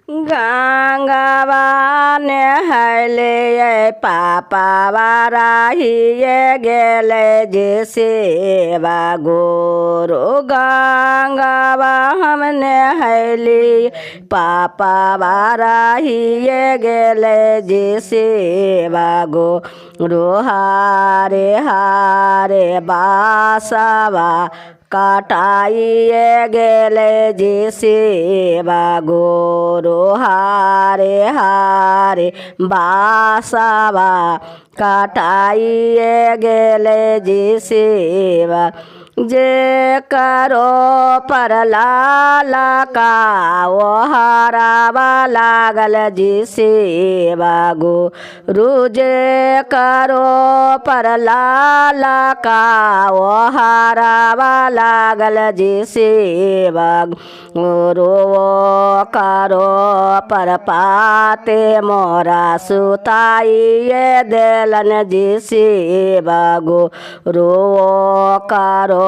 गंगावा नहले पापावा राहिए गेले जे सेवा गोरो गंगावा हम नहली पापावा राहिए गेले जे सेवा गोरो हारे हारे बासावा काटाइए गेले जे सेवा गोरो हारे हारे बासावा काटाइए गेले जे सेवा जे करो पर लाला का वो हरावा लागल जी सेवा गुरु जे करो पर लाला का वो हरावा लागल जी सेवा गुरु करो पर पाते मोरा सुताइए देलन जी सेवा गुरु करो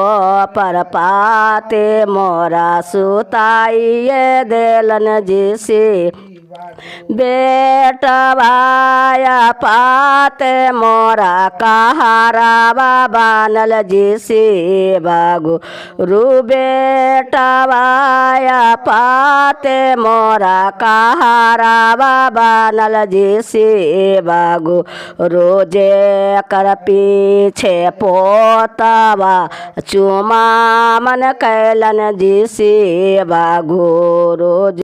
पर पाते मोरा सुताइए देलन जी से बेटवाया पाते मोरा कहारावा बानल जी से बागु रू बेटवाया पाते मोरा कहारावा बानल जी से बागु रोजे कर पीछे पोतावा चुमा मन कैलन जी से बागु रोज